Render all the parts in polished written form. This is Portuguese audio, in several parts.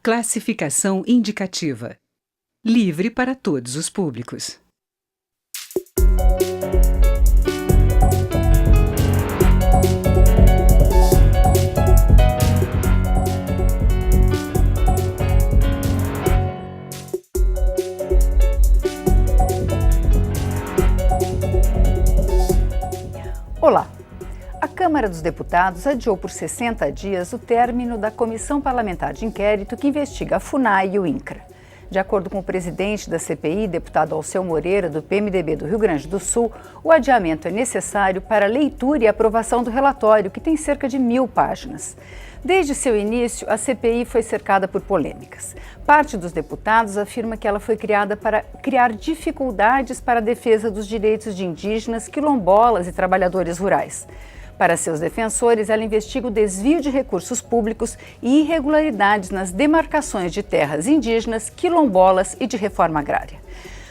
Classificação indicativa. Livre para todos os públicos. Olá! A Câmara dos Deputados adiou por 60 dias o término da Comissão Parlamentar de Inquérito que investiga a FUNAI e o INCRA. De acordo com o presidente da CPI, deputado Alceu Moreira, do PMDB do Rio Grande do Sul, o adiamento é necessário para a leitura e aprovação do relatório, que tem cerca de 1000 páginas. Desde seu início, a CPI foi cercada por polêmicas. Parte dos deputados afirma que ela foi criada para criar dificuldades para a defesa dos direitos de indígenas, quilombolas e trabalhadores rurais. Para seus defensores, ela investiga o desvio de recursos públicos e irregularidades nas demarcações de terras indígenas, quilombolas e de reforma agrária.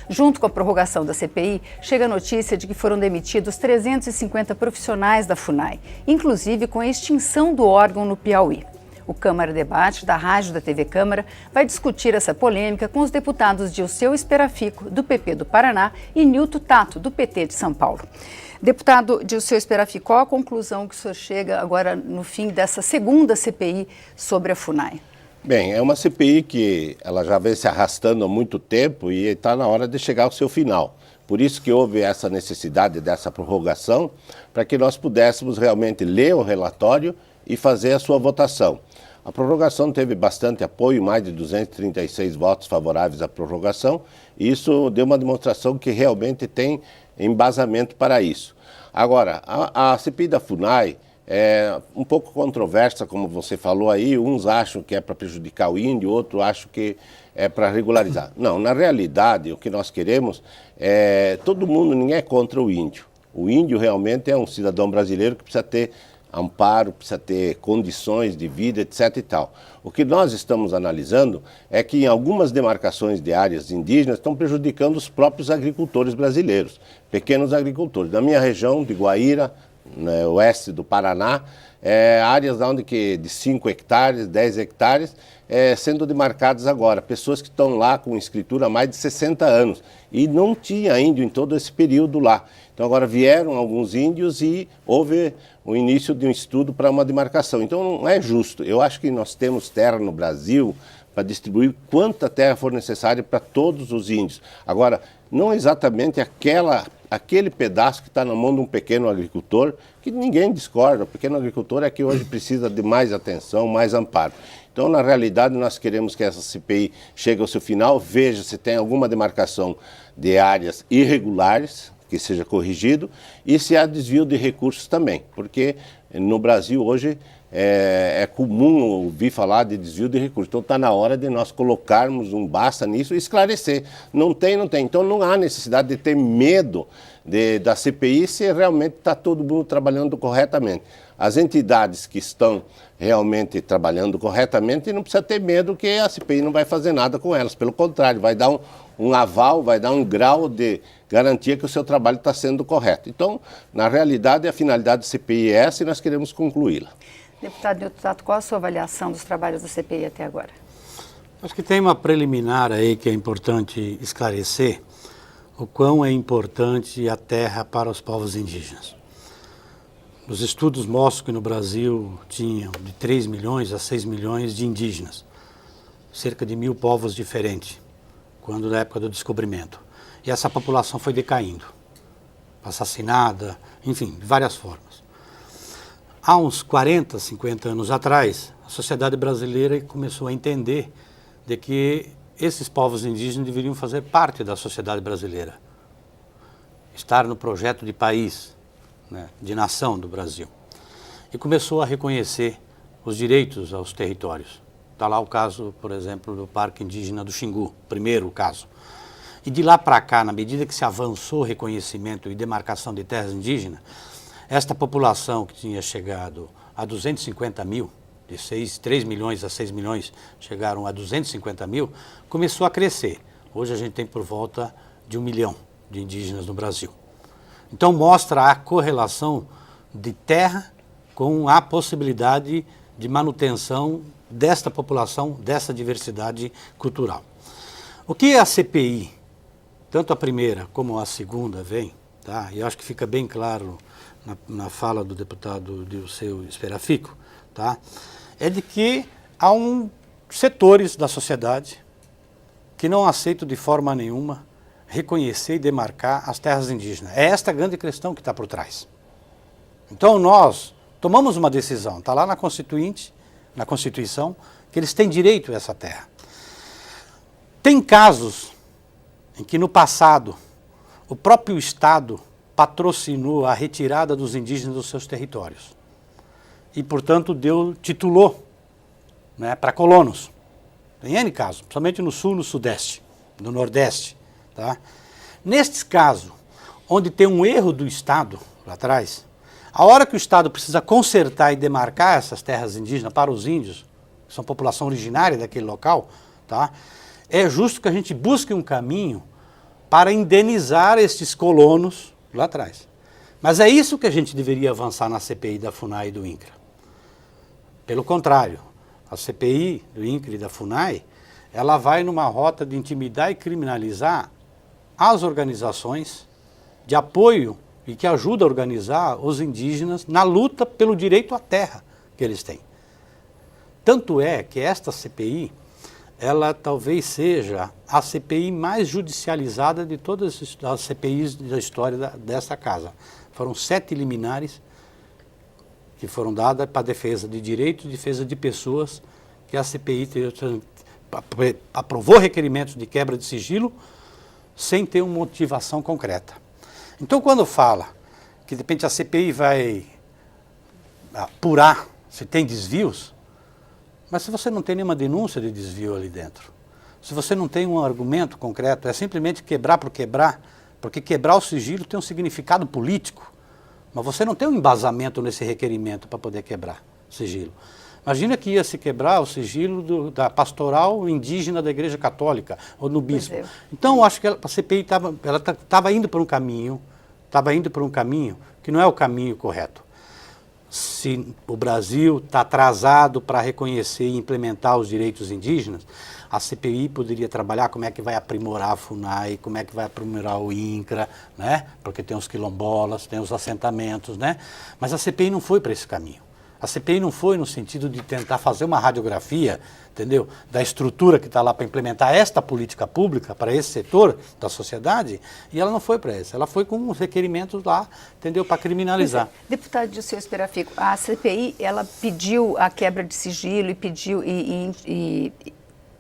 Junto com a prorrogação da CPI, chega a notícia de que foram demitidos 350 profissionais da FUNAI, inclusive com a extinção do órgão no Piauí. O Câmara Debate, da Rádio da TV Câmara, vai discutir essa polêmica com os deputados Dilceu Esperafico, do PP do Paraná, e Nilton Tato, do PT de São Paulo. Deputado Dilceu Esperafico, qual a conclusão que o senhor chega agora no fim dessa segunda CPI sobre a FUNAI? Bem, é uma CPI que ela já vem se arrastando há muito tempo e está na hora de chegar ao seu final. Por isso que houve essa necessidade dessa prorrogação, para que nós pudéssemos realmente ler o relatório e fazer a sua votação. A prorrogação teve bastante apoio, mais de 236 votos favoráveis à prorrogação, e isso deu uma demonstração que realmente tem embasamento para isso. Agora, a CPI da FUNAI é um pouco controversa, como você falou aí, uns acham que é para prejudicar o índio, outros acham que é para regularizar. Não, na realidade, o que nós queremos é todo mundo, ninguém é contra o índio. O índio realmente é um cidadão brasileiro que precisa ter amparo, precisa ter condições de vida, etc. e tal. O que nós estamos analisando é que em algumas demarcações de áreas indígenas estão prejudicando os próprios agricultores brasileiros, pequenos agricultores. Na minha região de Guaíra, no oeste do Paraná, áreas onde de 5 hectares, 10 hectares, sendo demarcadas agora. Pessoas que estão lá com escritura há mais de 60 anos e não tinha índio em todo esse período lá. Então agora vieram alguns índios e houve o início de um estudo para uma demarcação. Então não é justo. Eu acho que nós temos terra no Brasil para distribuir quanta terra for necessária para todos os índios. Agora, não exatamente aquele pedaço que está na mão de um pequeno agricultor, que ninguém discorda. O pequeno agricultor é que hoje precisa de mais atenção, mais amparo. Então, na realidade, nós queremos que essa CPI chegue ao seu final, veja se tem alguma demarcação de áreas irregulares, que seja corrigido, e se há desvio de recursos também, porque no Brasil hoje é comum ouvir falar de desvio de recursos. Então está na hora de nós colocarmos um basta nisso e esclarecer. Não tem. Então não há necessidade de ter medo da CPI se realmente está todo mundo trabalhando corretamente. As entidades que estão realmente trabalhando corretamente não precisa ter medo que a CPI não vai fazer nada com elas. Pelo contrário, vai dar um aval, vai dar um grau de garantia que o seu trabalho está sendo correto. Então, na realidade, a finalidade da CPI é essa e nós queremos concluí-la. Deputado Nilton Tato, qual a sua avaliação dos trabalhos da CPI até agora? Acho que tem uma preliminar aí que é importante esclarecer o quão é importante a terra para os povos indígenas. Os estudos mostram que no Brasil tinham de 3 milhões a 6 milhões de indígenas, cerca de 1000 povos diferentes, quando na época do descobrimento. E essa população foi decaindo, assassinada, enfim, de várias formas. Há uns 40, 50 anos atrás, a sociedade brasileira começou a entender de que esses povos indígenas deveriam fazer parte da sociedade brasileira, estar no projeto de país, né, de nação do Brasil. E começou a reconhecer os direitos aos territórios. Está lá o caso, por exemplo, do Parque Indígena do Xingu, primeiro caso. E de lá para cá, na medida que se avançou o reconhecimento e demarcação de terras indígenas, esta população que tinha chegado a 250 mil, de 3 milhões a 6 milhões, chegaram a 250 mil, começou a crescer. Hoje a gente tem por volta de 1 milhão de indígenas no Brasil. Então mostra a correlação de terra com a possibilidade de manutenção desta população, dessa diversidade cultural. O que a CPI, tanto a primeira como a segunda, vem, tá? E eu acho que fica bem claro na fala do deputado Dirceu Esperafico, tá? É de que há setores da sociedade que não aceitam de forma nenhuma reconhecer e demarcar as terras indígenas. É esta a grande questão que está por trás. Então nós tomamos uma decisão, está lá na Constituição, que eles têm direito a essa terra. Tem casos em que no passado o próprio Estado patrocinou a retirada dos indígenas dos seus territórios e, portanto, titulou, né, para colonos. Tem N casos, principalmente no Sul, no Sudeste, no Nordeste. Tá? Nestes casos, onde tem um erro do Estado lá atrás, a hora que o Estado precisa consertar e demarcar essas terras indígenas para os índios, que são população originária daquele local, tá? É justo que a gente busque um caminho para indenizar estes colonos lá atrás. Mas é isso que a gente deveria avançar na CPI da FUNAI e do INCRA. Pelo contrário, a CPI do INCRA e da FUNAI, ela vai numa rota de intimidar e criminalizar as organizações de apoio e que ajudam a organizar os indígenas na luta pelo direito à terra que eles têm. Tanto é que esta CPI, ela talvez seja a CPI mais judicializada de todas as CPIs da história dessa casa. Foram 7 liminares que foram dadas para a defesa de direitos e defesa de pessoas, que a CPI aprovou requerimentos de quebra de sigilo sem ter uma motivação concreta. Então, quando fala que de repente a CPI vai apurar se tem desvios, mas se você não tem nenhuma denúncia de desvio ali dentro, se você não tem um argumento concreto, é simplesmente quebrar por quebrar, porque quebrar o sigilo tem um significado político, mas você não tem um embasamento nesse requerimento para poder quebrar o sigilo. Imagina que ia se quebrar o sigilo da pastoral indígena da Igreja Católica, ou no bispo. Então, eu acho que a CPI estava indo por um caminho, que não é o caminho correto. Se o Brasil está atrasado para reconhecer e implementar os direitos indígenas, a CPI poderia trabalhar como é que vai aprimorar a FUNAI, como é que vai aprimorar o INCRA, né? Porque tem os quilombolas, tem os assentamentos, né? Mas a CPI não foi para esse caminho. A CPI não foi no sentido de tentar fazer uma radiografia, entendeu, da estrutura que está lá para implementar esta política pública para esse setor da sociedade, e ela não foi para isso. Ela foi com os requerimentos lá, entendeu, para criminalizar. Deputado Dirceu Esperafico, a CPI, ela pediu a quebra de sigilo e pediu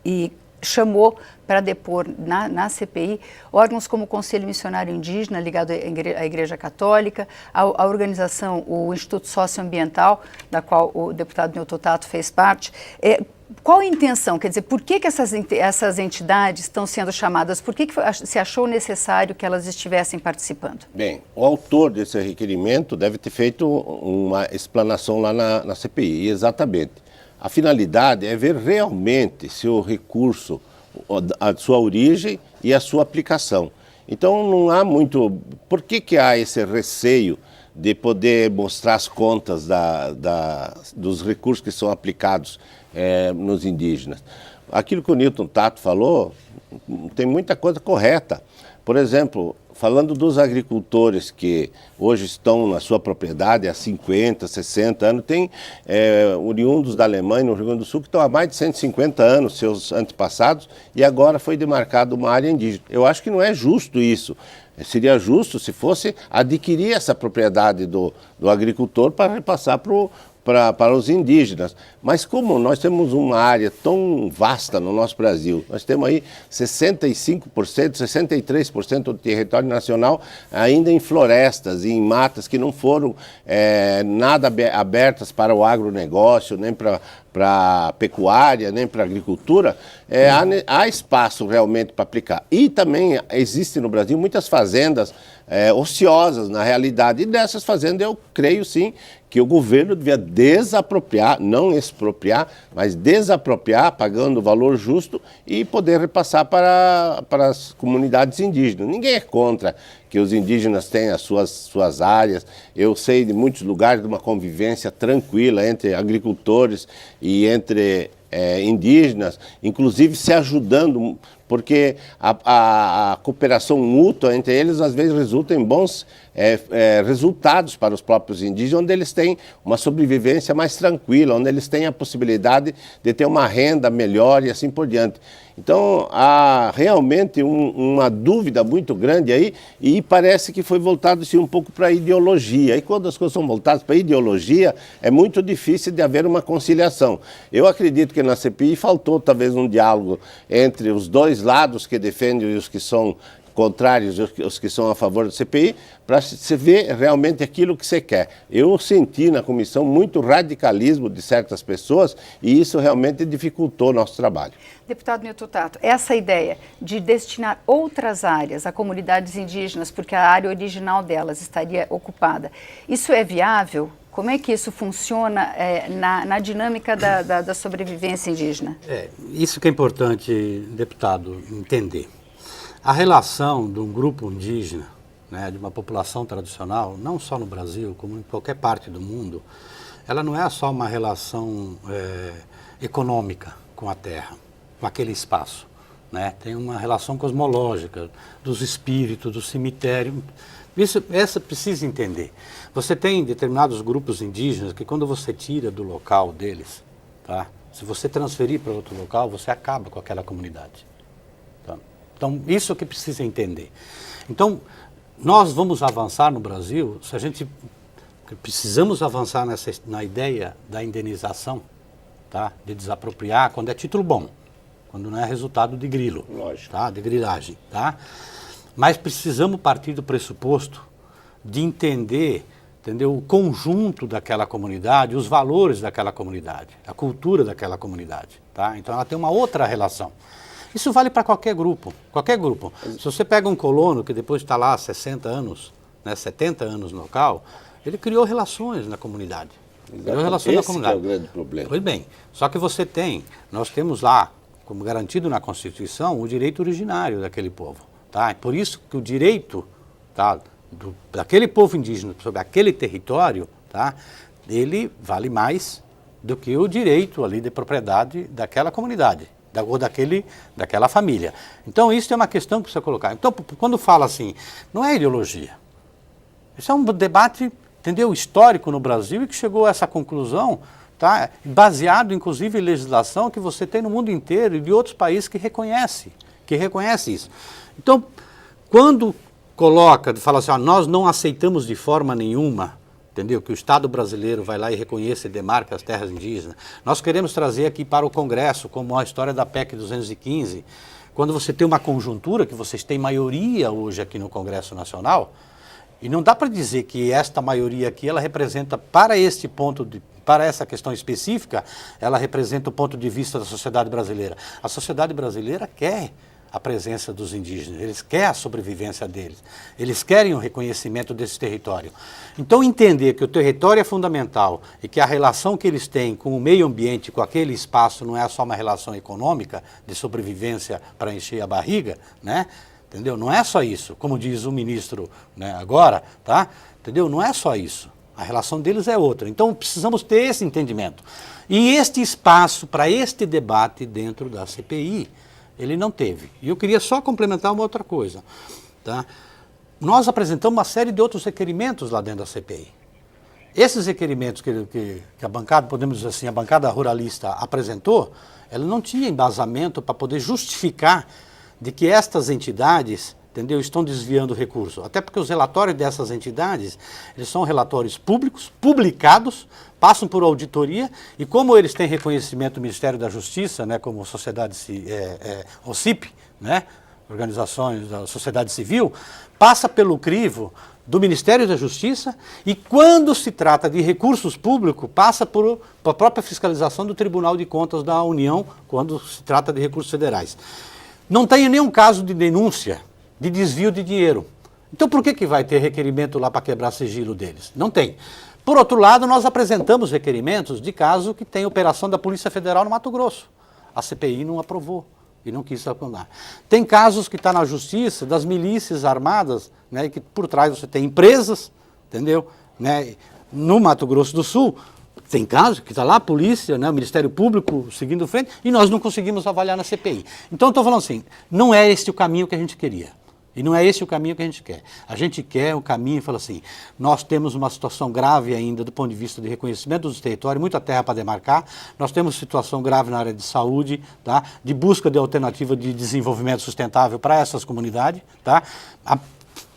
e chamou para depor na CPI órgãos como o Conselho Missionário Indígena, ligado à Igreja Católica, a organização, o Instituto Socioambiental, da qual o deputado Newton Tato fez parte. Qual a intenção? Quer dizer, por que essas entidades estão sendo chamadas? Por que se achou necessário que elas estivessem participando? Bem, o autor desse requerimento deve ter feito uma explanação lá na CPI, exatamente. A finalidade é ver realmente se o recurso, a sua origem e a sua aplicação. Então não há muito... Por que há esse receio de poder mostrar as contas dos recursos que são aplicados nos indígenas? Aquilo que o Newton Tato falou, tem muita coisa correta. Por exemplo, falando dos agricultores que hoje estão na sua propriedade há 50, 60 anos, tem oriundos da Alemanha, no Rio Grande do Sul, que estão há mais de 150 anos, seus antepassados, e agora foi demarcado uma área indígena. Eu acho que não é justo isso. Seria justo se fosse adquirir essa propriedade do agricultor para repassar para os indígenas. Mas como nós temos uma área tão vasta no nosso Brasil, nós temos aí 65%, 63% do território nacional ainda em florestas e em matas que não foram nada abertas para o agronegócio, nem para pecuária, nem para agricultura, há espaço realmente para aplicar. E também existem no Brasil muitas fazendas ociosas, na realidade, e dessas fazendas eu creio sim que o governo devia desapropriar, não expropriar, mas desapropriar, pagando o valor justo e poder repassar para as comunidades indígenas. Ninguém é contra que os indígenas tenham as suas áreas. Eu sei de muitos lugares de uma convivência tranquila entre agricultores e entre indígenas, inclusive se ajudando, porque a cooperação mútua entre eles às vezes resulta em bons resultados para os próprios indígenas, onde eles têm uma sobrevivência mais tranquila, onde eles têm a possibilidade de ter uma renda melhor e assim por diante. Então, há realmente uma dúvida muito grande aí e parece que foi voltado assim, um pouco para a ideologia. E quando as coisas são voltadas para a ideologia, é muito difícil de haver uma conciliação. Eu acredito que na CPI faltou talvez um diálogo entre os dois lados que defendem e os que são contrários, os que são a favor da CPI, para se ver realmente aquilo que você quer. Eu senti na comissão muito radicalismo de certas pessoas e isso realmente dificultou nosso trabalho. Deputado Nilton Tato, essa ideia de destinar outras áreas a comunidades indígenas, porque a área original delas estaria ocupada, isso é viável? Como é que isso funciona na dinâmica da sobrevivência indígena? Isso que é importante, deputado, entender. A relação de um grupo indígena, né, de uma população tradicional, não só no Brasil, como em qualquer parte do mundo, ela não é só uma relação econômica com a terra, com aquele espaço. Né? Tem uma relação cosmológica, dos espíritos, do cemitério. Essa precisa entender. Você tem determinados grupos indígenas que quando você tira do local deles, tá? Se você transferir para outro local, você acaba com aquela comunidade. Tá? Então, isso que precisa entender. Então, nós vamos avançar no Brasil, se a gente precisamos avançar na ideia da indenização, tá? De desapropriar, quando é título bom, quando não é resultado de grilo, lógico, tá? De grilagem. Tá? Mas precisamos partir do pressuposto de entender, entendeu, o conjunto daquela comunidade, os valores daquela comunidade, a cultura daquela comunidade. Tá? Então, ela tem uma outra relação. Isso vale para qualquer grupo, qualquer grupo. Se você pega um colono que depois está lá há 60 anos, né, 70 anos no local, ele criou relações na comunidade. Criou relações na comunidade. Esse é o grande problema. Pois bem, só que nós temos lá, como garantido na Constituição, o direito originário daquele povo. Tá? É por isso que o direito, tá, daquele povo indígena sobre aquele território, tá, ele vale mais do que o direito ali de propriedade daquela comunidade. Ou daquela família. Então, isso é uma questão que precisa colocar. Então, quando fala assim, não é ideologia. Isso é um debate, entendeu, histórico no Brasil e que chegou a essa conclusão, tá, baseado, inclusive, em legislação que você tem no mundo inteiro e de outros países que reconhece isso. Então, quando fala assim, nós não aceitamos de forma nenhuma, entendeu? Que o Estado brasileiro vai lá e reconheça e demarque as terras indígenas. Nós queremos trazer aqui para o Congresso, como a história da PEC 215, quando você tem uma conjuntura, que vocês têm maioria hoje aqui no Congresso Nacional, e não dá para dizer que esta maioria aqui, ela representa, para essa questão específica, ela representa o ponto de vista da sociedade brasileira. A sociedade brasileira quer a presença dos indígenas, eles querem a sobrevivência deles, eles querem o reconhecimento desse território. Então, entender que o território é fundamental e que a relação que eles têm com o meio ambiente, com aquele espaço, não é só uma relação econômica de sobrevivência para encher a barriga, né? Entendeu? Não é só isso, como diz o ministro, né, agora, tá? Entendeu? Não é só isso. A relação deles é outra. Então, precisamos ter esse entendimento. E este espaço para este debate dentro da CPI, ele não teve. E eu queria só complementar uma outra coisa. Tá? Nós apresentamos uma série de outros requerimentos lá dentro da CPI. Esses requerimentos que a bancada, podemos dizer assim, a bancada ruralista apresentou, ela não tinha embasamento para poder justificar de que estas entidades, entendeu, estão desviando recurso. Até porque os relatórios dessas entidades, eles são relatórios públicos, publicados, passam por auditoria, e como eles têm reconhecimento do Ministério da Justiça, né, como sociedade, OCIP, né, organizações da sociedade civil, passa pelo crivo do Ministério da Justiça e quando se trata de recursos públicos, passa por a própria fiscalização do Tribunal de Contas da União, quando se trata de recursos federais. Não tem nenhum caso de denúncia de desvio de dinheiro. Então por que vai ter requerimento lá para quebrar sigilo deles? Não tem. Por outro lado, nós apresentamos requerimentos de caso que tem operação da Polícia Federal no Mato Grosso. A CPI não aprovou e não quis aprovar. Tem casos que está na justiça das milícias armadas, né, que por trás você tem empresas, entendeu? Né, no Mato Grosso do Sul, tem casos que está lá a polícia, né, o Ministério Público seguindo frente, e nós não conseguimos avaliar na CPI. Então, eu estou falando assim, não é este o caminho que a gente queria. E não é esse o caminho que a gente quer. A gente quer o caminho e fala assim, nós temos uma situação grave ainda do ponto de vista de reconhecimento dos territórios, muita terra para demarcar, nós temos situação grave na área de saúde, tá? De busca de alternativa de desenvolvimento sustentável para essas comunidades, tá? A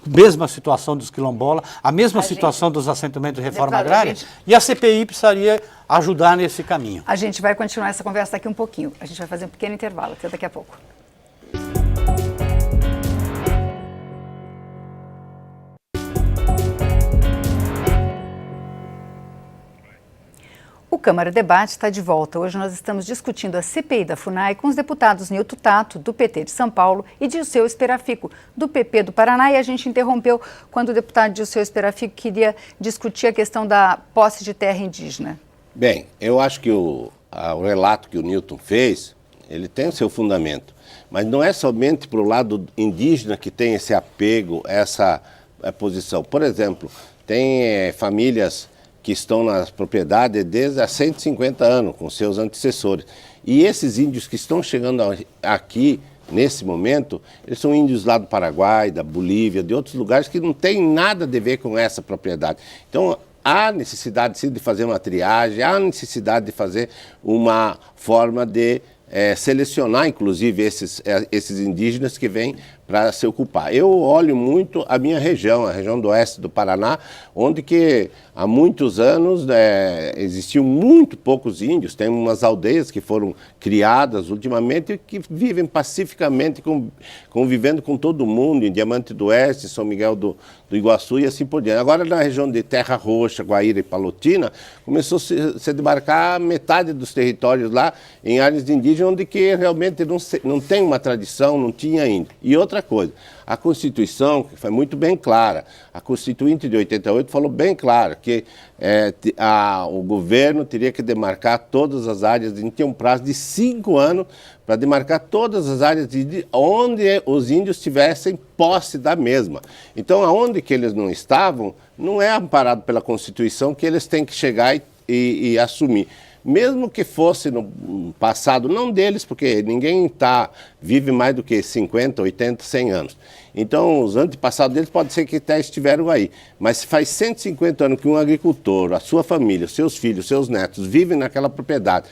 mesma situação dos quilombolas, a mesma situação dos assentamentos de reforma agrária, e a CPI precisaria ajudar nesse caminho. A gente vai continuar essa conversa daqui um pouquinho. A gente vai fazer um pequeno intervalo, até daqui a pouco. O Câmara Debate está de volta. Hoje nós estamos discutindo a CPI da FUNAI com os deputados Nilton Tato, do PT de São Paulo, e Dirceu Esperafico, do PP do Paraná. E a gente interrompeu quando o deputado Dirceu Esperafico queria discutir a questão da posse de terra indígena. Bem, eu acho que o relato que o Nilton fez, ele tem o seu fundamento. Mas não é somente para o lado indígena que tem esse apego, essa posição. Por exemplo, tem famílias que estão nas propriedades desde há 150 anos, com seus antecessores. E esses índios que estão chegando aqui, nesse momento, eles são índios lá do Paraguai, da Bolívia, de outros lugares que não têm nada a ver com essa propriedade. Então, há necessidade, sim, de fazer uma triagem, há necessidade de fazer uma forma de selecionar, inclusive, esses indígenas que vêm para se ocupar. Eu olho muito a minha região, a região do oeste do Paraná, onde que há muitos anos existiam muito poucos índios, tem umas aldeias que foram criadas ultimamente e que vivem pacificamente, convivendo com todo mundo, em Diamante do Oeste, São Miguel do Iguaçu e assim por diante. Agora, na região de Terra Roxa, Guaíra e Palotina, começou a se demarcar metade dos territórios lá em áreas indígenas, onde que realmente não tem uma tradição, não tinha índio. E outra coisa, a Constituição, que foi muito bem clara, a Constituinte de 88 falou bem claro que o governo teria que demarcar todas as áreas, a gente tem um prazo de 5 anos para demarcar todas as áreas onde os índios tivessem posse da mesma. Então, aonde que eles não estavam, não é amparado pela Constituição que eles têm que chegar e assumir. Mesmo que fosse no passado, não deles, porque ninguém vive mais do que 50, 80, 100 anos. Então, os antepassados deles pode ser que até estiveram aí. Mas se faz 150 anos que um agricultor, a sua família, seus filhos, seus netos vivem naquela propriedade,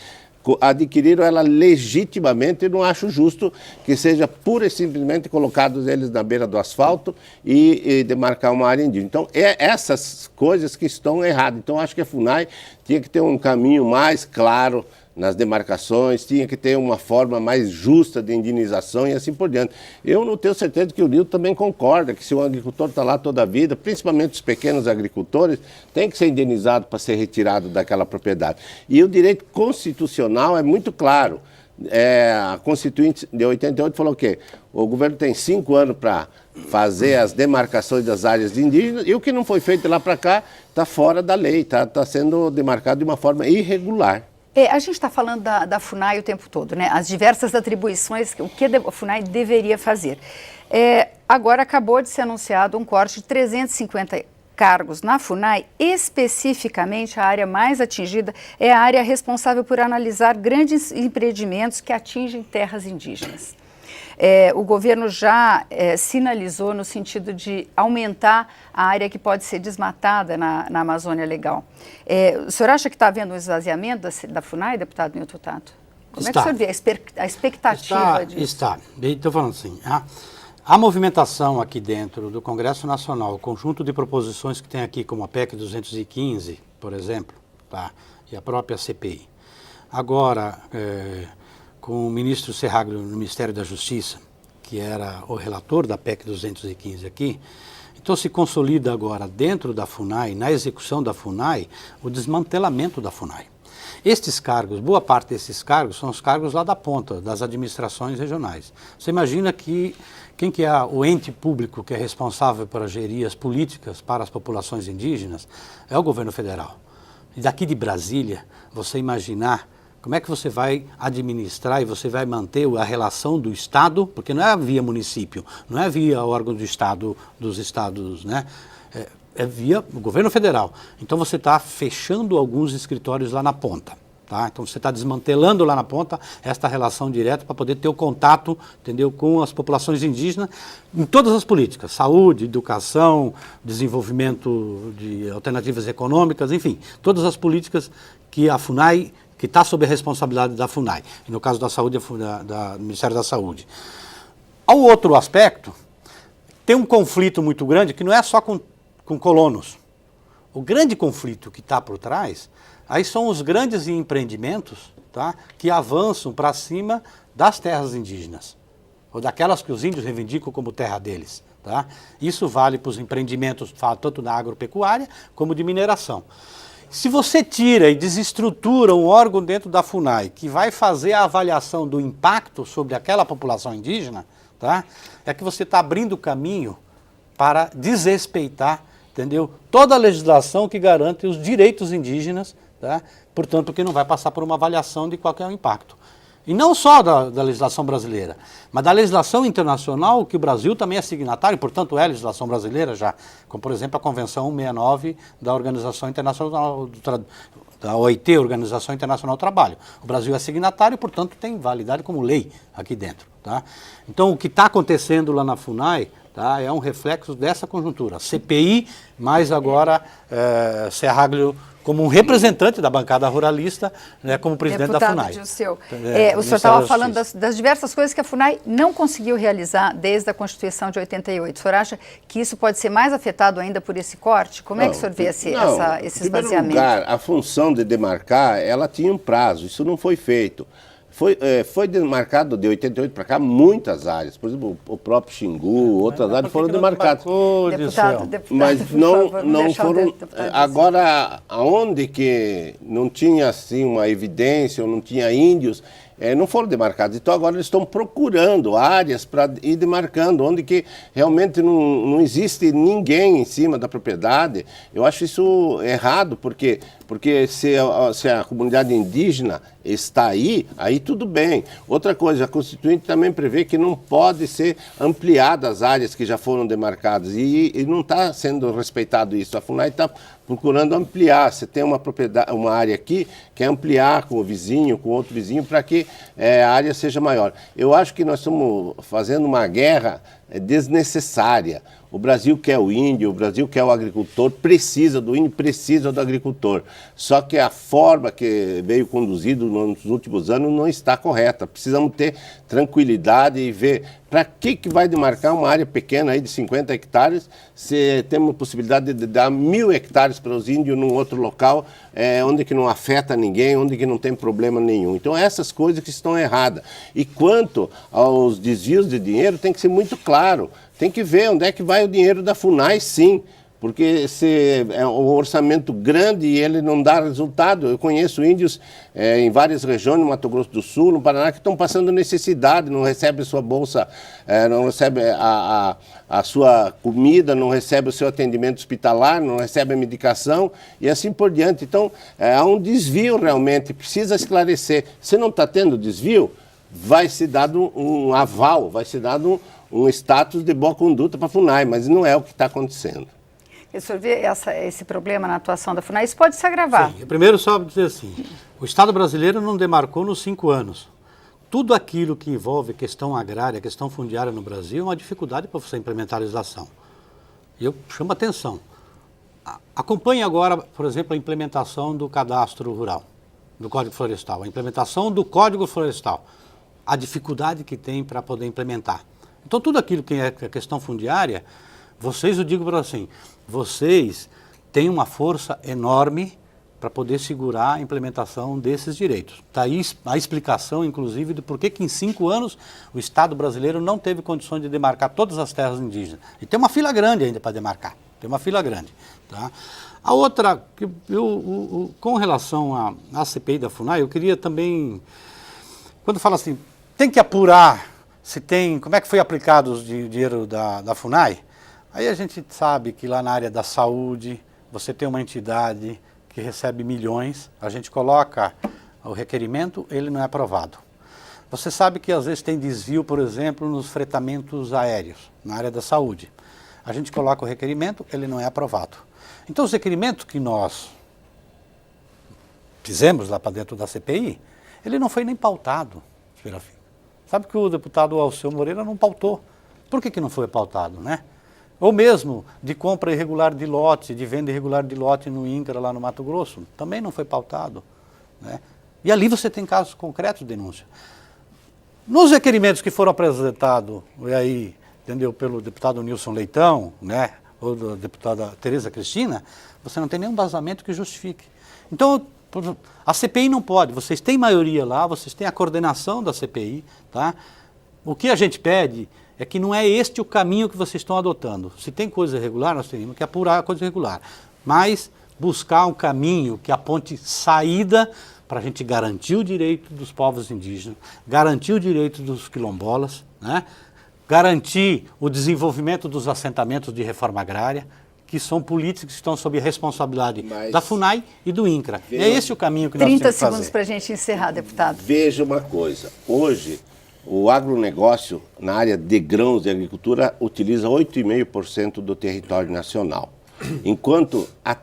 adquiriram ela legitimamente, e não acho justo que seja pura e simplesmente colocados eles na beira do asfalto e demarcar uma área indígena. Então, essas coisas que estão erradas. Então, acho que a FUNAI tinha que ter um caminho mais claro nas demarcações, tinha que ter uma forma mais justa de indenização e assim por diante. Eu não tenho certeza que o Nilton também concorda que se o agricultor está lá toda a vida, principalmente os pequenos agricultores, tem que ser indenizado para ser retirado daquela propriedade. E o direito constitucional é muito claro. A Constituinte de 88 falou o quê? O governo tem 5 anos para fazer as demarcações das áreas indígenas e o que não foi feito lá para cá está fora da lei, está sendo demarcado de uma forma irregular. A gente está falando da FUNAI o tempo todo, né? As diversas atribuições, o que a FUNAI deveria fazer. Agora acabou de ser anunciado um corte de 350 cargos na FUNAI, especificamente a área mais atingida é a área responsável por analisar grandes empreendimentos que atingem terras indígenas. O governo já sinalizou no sentido de aumentar a área que pode ser desmatada na Amazônia Legal. O senhor acha que está havendo um esvaziamento da FUNAI, deputado Nilton Tato? Como é que o senhor vê a expectativa disso? Está. Estou falando assim, a movimentação aqui dentro do Congresso Nacional, o conjunto de proposições que tem aqui, como a PEC 215, por exemplo, tá? E a própria CPI. Agora, com o ministro Serragno no Ministério da Justiça, que era o relator da PEC 215 aqui, então se consolida agora dentro da FUNAI, na execução da FUNAI, o desmantelamento da FUNAI. Estes cargos, boa parte desses cargos são os cargos lá da ponta, das administrações regionais. Você imagina que quem que é o ente público que é responsável por gerir as políticas para as populações indígenas é o governo federal. E daqui de Brasília, você imaginar como é que você vai administrar e você vai manter a relação do Estado, porque não é via município, não é via órgão do Estado, dos estados, né? É via o governo federal. Então você está fechando alguns escritórios lá na ponta. Tá? Então você está desmantelando lá na ponta esta relação direta para poder ter o contato, entendeu, com as populações indígenas em todas as políticas, saúde, educação, desenvolvimento de alternativas econômicas, enfim, todas as políticas que a FUNAI, que está sob a responsabilidade da FUNAI, e no caso da saúde, do Ministério da Saúde. Ao outro aspecto, tem um conflito muito grande que não é só com colonos. O grande conflito que está por trás, aí são os grandes empreendimentos, tá, que avançam para cima das terras indígenas, ou daquelas que os índios reivindicam como terra deles. Tá? Isso vale para os empreendimentos, tanto na agropecuária como de mineração. Se você tira e desestrutura um órgão dentro da FUNAI que vai fazer a avaliação do impacto sobre aquela população indígena, tá, é que você está abrindo caminho para desrespeitar, entendeu, toda a legislação que garante os direitos indígenas, tá? Portanto, que não vai passar por uma avaliação de qualquer impacto. E não só da legislação brasileira, mas da legislação internacional, que o Brasil também é signatário, portanto é legislação brasileira já, como por exemplo a Convenção 169 da Organização Internacional da OIT, Organização Internacional do Trabalho. O Brasil é signatário, portanto tem validade como lei aqui dentro. Tá? Então o que está acontecendo lá na FUNAI, tá, é um reflexo dessa conjuntura. CPI, mais agora Serraglio como um representante da bancada ruralista, né, como presidente da FUNAI. O senhor estava falando das diversas coisas que a FUNAI não conseguiu realizar desde a Constituição de 88. O senhor acha que isso pode ser mais afetado ainda por esse corte? Como é que o senhor vê esse esvaziamento? Em primeiro lugar, a função de demarcar, ela tinha um prazo, isso não foi feito. Foi demarcado de 88 para cá muitas áreas, por exemplo, o próprio Xingu, outras áreas foram demarcadas. Deputado, mas não foram. Agora, aonde que não tinha assim uma evidência ou não tinha índios, não foram demarcados. Então agora eles estão procurando áreas para ir demarcando, onde que realmente não existe ninguém em cima da propriedade. Eu acho isso errado, porque se a comunidade indígena está aí tudo bem. Outra coisa, a Constituinte também prevê que não pode ser ampliadas as áreas que já foram demarcadas e não está sendo respeitado isso. A FUNAI está procurando ampliar. Você tem uma área aqui, quer ampliar com o vizinho, com outro vizinho, para que a área seja maior. Eu acho que nós estamos fazendo uma guerra desnecessária. O Brasil quer o índio, o Brasil quer o agricultor, precisa do índio, precisa do agricultor. Só que a forma que veio conduzido nos últimos anos não está correta. Precisamos ter tranquilidade e ver para que vai demarcar uma área pequena aí de 50 hectares, se temos a possibilidade de dar 1.000 hectares para os índios num outro local, onde que não afeta ninguém, onde que não tem problema nenhum. Então essas coisas que estão erradas. E quanto aos desvios de dinheiro, tem que ser muito claro. Tem que ver onde é que vai o dinheiro da FUNAI, sim, porque se é um orçamento grande e ele não dá resultado. Eu conheço índios em várias regiões, no Mato Grosso do Sul, no Paraná, que estão passando necessidade, não recebem a sua bolsa, não recebem a sua comida, não recebem o seu atendimento hospitalar, não recebem a medicação e assim por diante. Então, há um desvio realmente, precisa esclarecer. Se não está tendo desvio, vai ser dado um aval, vai ser dado um status de boa conduta para a FUNAI, mas não é o que está acontecendo. O senhor vê esse problema na atuação da FUNAI? Isso pode se agravar. Sim, primeiro só dizer assim, o Estado brasileiro não demarcou nos 5 anos. Tudo aquilo que envolve questão agrária, questão fundiária no Brasil é uma dificuldade para você implementar a legislação. E eu chamo a atenção. Acompanhe agora, por exemplo, a implementação do cadastro rural, do Código Florestal, a implementação do Código Florestal, a dificuldade que tem para poder implementar. Então, tudo aquilo que é questão fundiária, eu digo para assim, vocês têm uma força enorme para poder segurar a implementação desses direitos. Está aí a explicação, inclusive, do porquê que em 5 anos o Estado brasileiro não teve condições de demarcar todas as terras indígenas. E tem uma fila grande ainda para demarcar, tem uma fila grande. Tá? A outra, com relação à CPI da FUNAI, eu queria também, quando fala assim, tem que apurar se tem, como é que foi aplicado o dinheiro da FUNAI, aí a gente sabe que lá na área da saúde, você tem uma entidade que recebe milhões, a gente coloca o requerimento, ele não é aprovado. Você sabe que às vezes tem desvio, por exemplo, nos fretamentos aéreos, na área da saúde. A gente coloca o requerimento, ele não é aprovado. Então os requerimentos que nós fizemos lá para dentro da CPI, ele não foi nem pautado, Serafim. Sabe que o deputado Alceu Moreira não pautou. Por que não foi pautado, né? Ou mesmo de compra irregular de lote, de venda irregular de lote no INCRA, lá no Mato Grosso, também não foi pautado. Né? E ali você tem casos concretos de denúncia. Nos requerimentos que foram apresentados, aí, entendeu, pelo deputado Nilson Leitão, né, ou da deputada Tereza Cristina, você não tem nenhum vazamento que justifique. Então, a CPI não pode, vocês têm maioria lá, vocês têm a coordenação da CPI, tá? O que a gente pede é que não é este o caminho que vocês estão adotando. Se tem coisa irregular, nós teríamos que apurar a coisa irregular. Mas buscar um caminho que aponte saída para a gente garantir o direito dos povos indígenas, garantir o direito dos quilombolas, né? Garantir o desenvolvimento dos assentamentos de reforma agrária, que são políticos que estão sob responsabilidade da FUNAI e do INCRA. É esse o caminho que nós temos que fazer. 30 segundos para a gente encerrar, deputado. Veja uma coisa, hoje o agronegócio na área de grãos e agricultura utiliza 8,5% do território nacional, enquanto a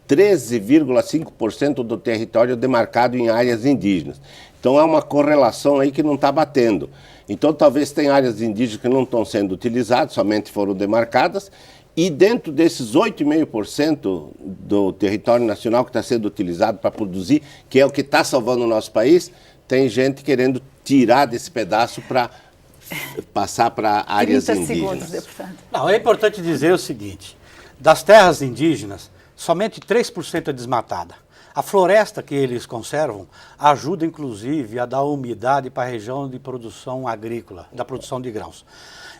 13,5% do território é demarcado em áreas indígenas. Então há uma correlação aí que não está batendo. Então talvez tenha áreas indígenas que não estão sendo utilizadas, somente foram demarcadas, e dentro desses 8,5% do território nacional que está sendo utilizado para produzir, que é o que está salvando o nosso país, tem gente querendo tirar desse pedaço para passar para áreas 30 indígenas. segundos, deputado. Não, é importante dizer o seguinte, das terras indígenas, somente 3% é desmatada. A floresta que eles conservam ajuda, inclusive, a dar umidade para a região de produção agrícola, da produção de grãos.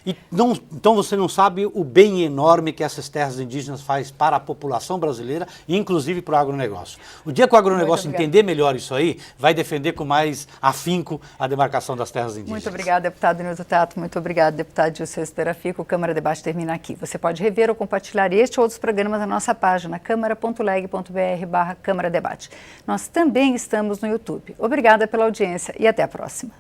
Então você não sabe o bem enorme que essas terras indígenas faz para a população brasileira e inclusive para o agronegócio. O dia que o agronegócio entender melhor isso aí, vai defender com mais afinco a demarcação das terras indígenas. Muito obrigada, deputado Nilton Tato. Muito obrigada, deputado Gilson Esperafico. O Câmara Debate termina aqui. Você pode rever ou compartilhar este ou outros programas na nossa página câmara.leg.br/Câmara Debate. Nós também estamos no YouTube. Obrigada pela audiência e até a próxima.